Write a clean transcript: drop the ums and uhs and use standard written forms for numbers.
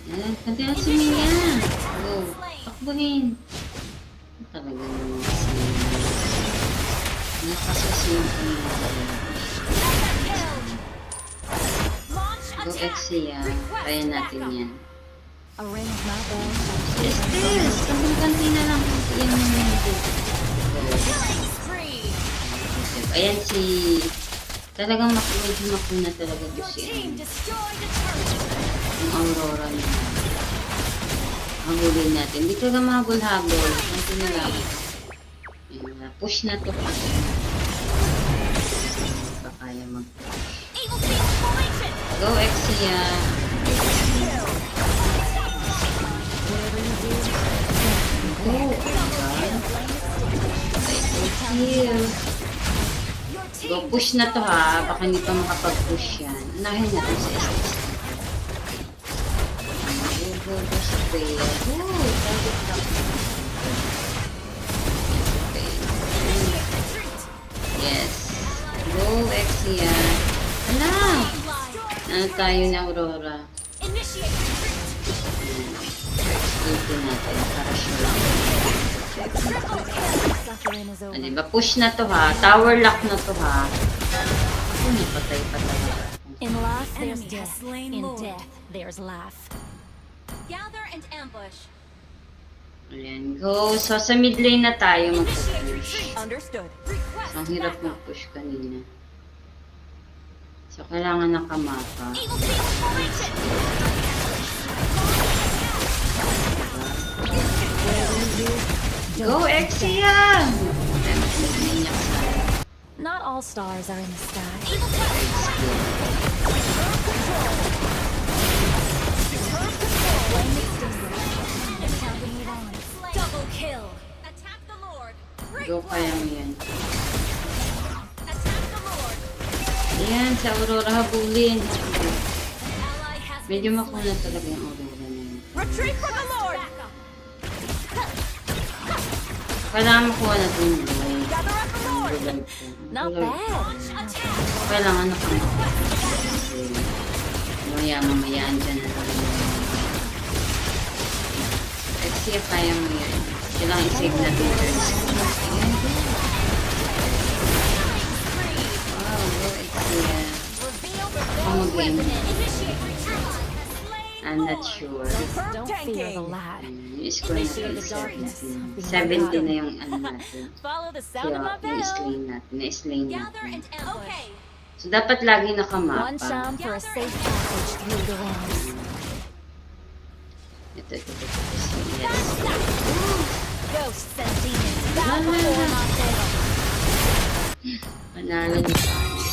Yan, kantihan si Mia. Go, takbuhin. Talaga naman si Mia. Nakasusin ko Go Exia. Kaya natin yan. Yes, kanti na lang. Yan yung hindi. Ayan si... Talagang medyo makuna talaga to si yung Aurora niya. Hagulin natin. Hindi talaga mahabol-habol. Kanti na lang. Ayan, push na to. Hindi pa kaya mag-push. Go Exia. Go. Heal. Go, push na to ha. Baka hindi pa makapag-push yan. Unahin natin sa SS. Go sa prayer. Target lock. Yes. Go, Exia. Hala! Ano tayo na Aurora? Ito natin para sure lang. Diba? Push na to ha. Tower lock na to ha. Ako napatay pa talaga. In life there's death. In death there's life. Gather and ambush. Ayan. Go. So sa mid lane na tayo mag-push. Understood. So ang hirap mag-push kanina. So kailangan nakamapa. Go Exia! Not all stars are in the sky. Double kill. Attack the Lord. Go kaya mo yan. Attack the Lord. Ayan, sa Aurora habulin. Ally has Medyo makuna talaga yung Aurora na yun. retreat from the Lord. Kailangan makuha natin yung Lord. Not bad. Kailangan nakamapa. Kasi mamaya andyan na lang. Exia kaya mo yan. Kailangan i-save natin yung turns. Wow, go Exia. Ako mag-game. I'm not sure. Don't fear the lad. Yung score natin is 17. 70 na yung ano natin. Follow the sound of my Kaya bell. i-slay natin. Na-slay Gather natin. and ambush. Okay. So, dapat lagi One nakamapa. sham for a safe passage through the ranks. Ito. Yes. Ghosts and demons bow before my veil. Panalo na tayo.